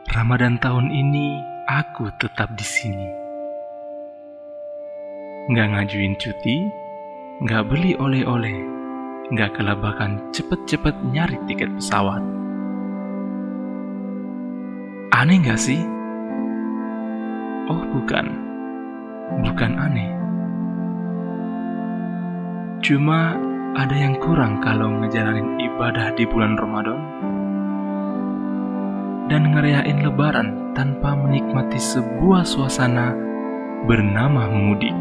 Ramadan tahun ini aku tetap di sini. Nggak ngajuin cuti, nggak beli oleh-oleh, nggak kelabakan cepet-cepet nyari tiket pesawat. Aneh nggak sih? Oh bukan aneh. Cuma ada yang kurang kalau ngejalanin ibadah di bulan Ramadan dan ngerayain lebaran tanpa menikmati sebuah suasana bernama mudik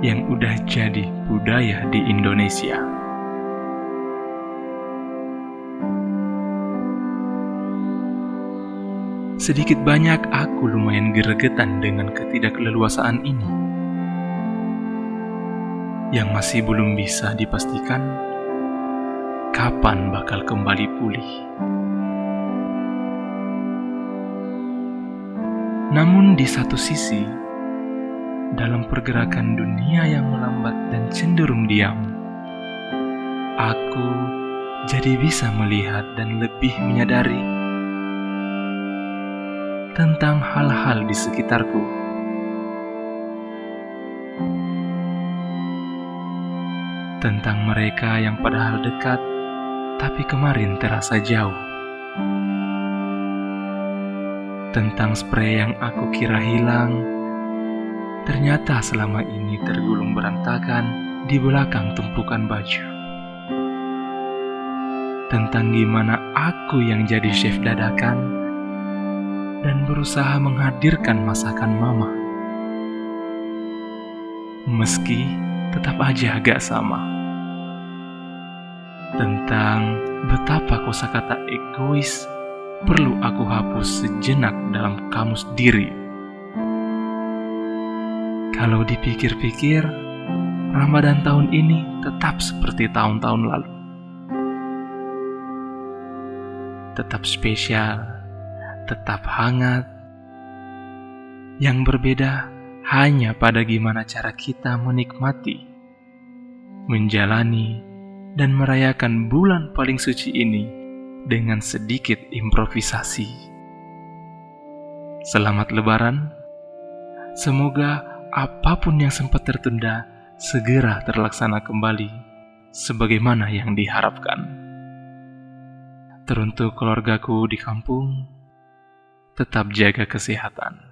yang udah jadi budaya di Indonesia. Sedikit banyak aku lumayan gregetan dengan ketidakleluasaan ini yang masih belum bisa dipastikan kapan bakal kembali pulih. Namun di satu sisi, dalam pergerakan dunia yang melambat dan cenderung diam, aku jadi bisa melihat dan lebih menyadari tentang hal-hal di sekitarku. Tentang mereka yang padahal dekat, tapi kemarin terasa jauh. Tentang spray yang aku kira hilang, ternyata selama ini tergulung berantakan di belakang tumpukan baju. Tentang gimana aku yang jadi chef dadakan dan berusaha menghadirkan masakan mama. Meski tetap aja agak sama. Tentang betapa kosakata egois perlu aku hapus sejenak dalam kamus diri. Kalau dipikir-pikir, Ramadan tahun ini tetap seperti tahun-tahun lalu. Tetap spesial, tetap hangat. Yang berbeda hanya pada gimana cara kita menikmati, menjalani, dan merayakan bulan paling suci ini dengan sedikit improvisasi. Selamat Lebaran. Semoga apapun yang sempat tertunda segera terlaksana kembali sebagaimana yang diharapkan. Teruntuk keluargaku di kampung, tetap jaga kesehatan.